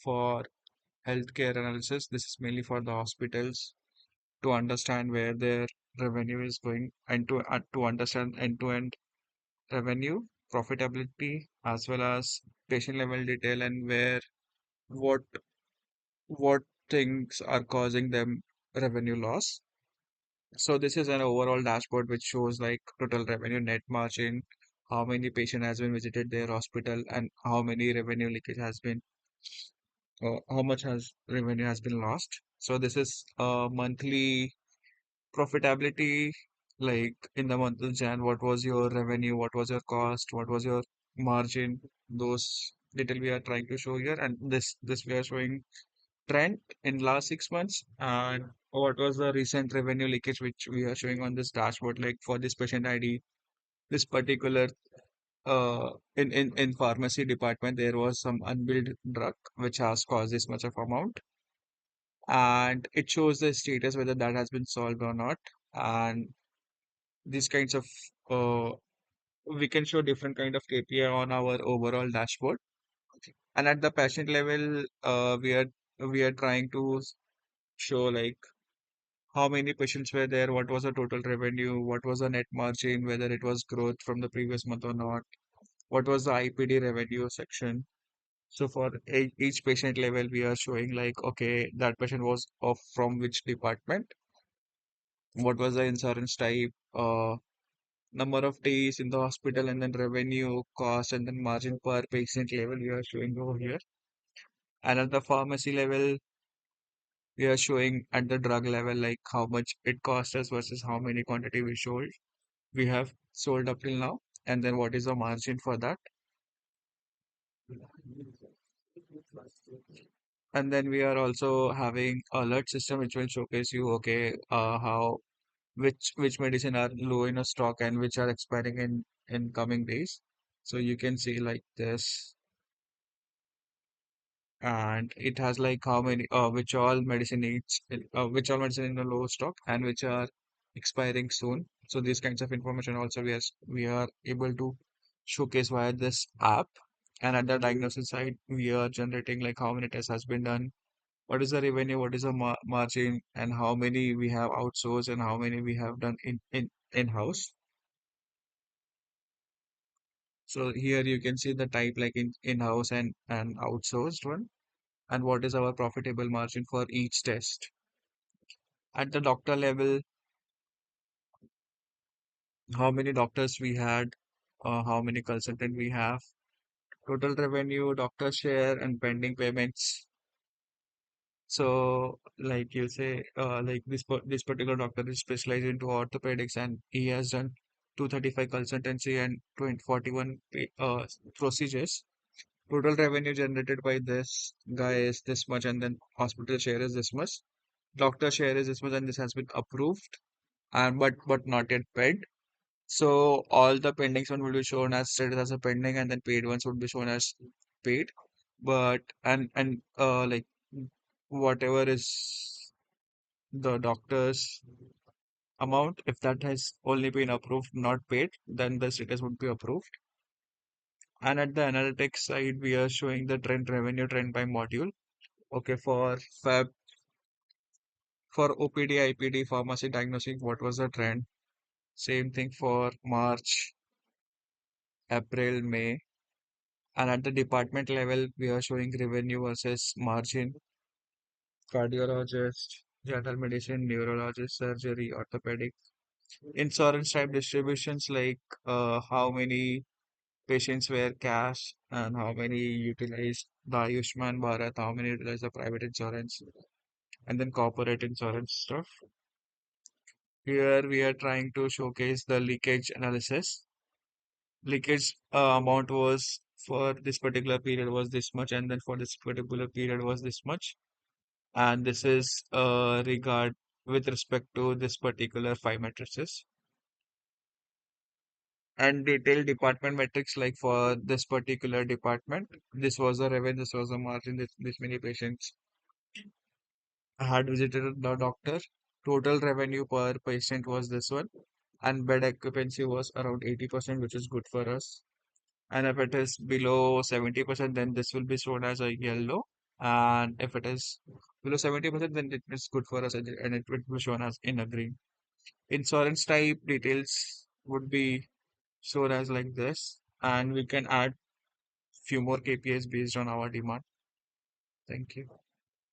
for healthcare analysis. This is mainly for the hospitals to understand where their revenue is going and to understand end-to-end revenue, profitability, as well as patient level detail and where what what things are causing them revenue loss. So this is an overall dashboard which shows like total revenue, net margin, how many patient has been visited their hospital, and how many revenue leakage has been, how much has revenue has been lost. So this is monthly profitability, like in the month of Jan, what was your revenue, what was your cost, what was your margin, those detail we are trying to show here, and this we are showing trend in last 6 months, and what was the recent revenue leakage which we are showing on this dashboard, like for this patient ID, this particular in pharmacy department there was some unbilled drug which has caused this much of amount, and it shows the status whether that has been solved or not. And these kinds of uh, we can show different kind of KPI on our overall dashboard. And at the patient level, we are trying to show like how many patients were there, what was the total revenue, what was the net margin, whether it was growth from the previous month or not, what was the IPD revenue section. So for each patient level, we are showing like, okay, that patient was of from which department, what was the insurance type, number of days in the hospital, and then revenue, cost, and then margin per patient level we are showing over here. And at the pharmacy level, we are showing at the drug level like how much it cost us versus how many quantity we have sold up till now, and then what is the margin for that. And then we are also having alert system which will showcase you, okay, how which medicine are low in a stock and which are expiring in coming days. So you can see like this, and it has like how many which all medicine needs which all medicine in the low stock and which are expiring soon. So these kinds of information also we are able to showcase via this app. And at the diagnosis side, we are generating like how many tests has been done, what is the revenue, what is the margin, and how many we have outsourced and how many we have done in-house. So here you can see the type like in-house and outsourced one, and what is our profitable margin for each test. At the doctor level, how many doctors we had, how many consultant we have, total revenue, doctor share, and pending payments. So, like you say, like this particular doctor is specialized into orthopedics, and he has done 235 consultancy and 41 procedures. Total revenue generated by this guy is this much, and then hospital share is this much. Doctor share is this much, and this has been approved, and but not yet paid. So all the pendings one will be shown as stated as a pending, and then paid ones would be shown as paid. But and like whatever is the doctor's amount, if that has only been approved, not paid, then the status would be approved. And at the analytics side, we are showing the revenue trend by module. Okay, for Feb, for OPD, IPD, pharmacy diagnostic, what was the trend? Same thing for March, April, May. And at the department level, we are showing revenue versus margin, cardiologist, general medicine, neurologist, surgery, orthopedic. Insurance type distributions like how many patients were cash and how many utilized the Ayushman Bharat, how many utilized the private insurance, and then corporate insurance stuff. Here we are trying to showcase the leakage analysis. Leakage amount was for this particular period was this much, and then for this particular period was this much. And this is regard with respect to this particular five matrices. And detailed department metrics like for this particular department, this was the revenue, this was the margin, this many patients had visited the doctor. Total revenue per patient was this one, and bed occupancy was around 80%, which is good for us. And if it is below 70%, then this will be shown as a yellow. And if it is below 70%, then it is good for us and it will be shown as in a green. Insurance type details would be shown as like this, and we can add few more KPIs based on our demand. Thank you.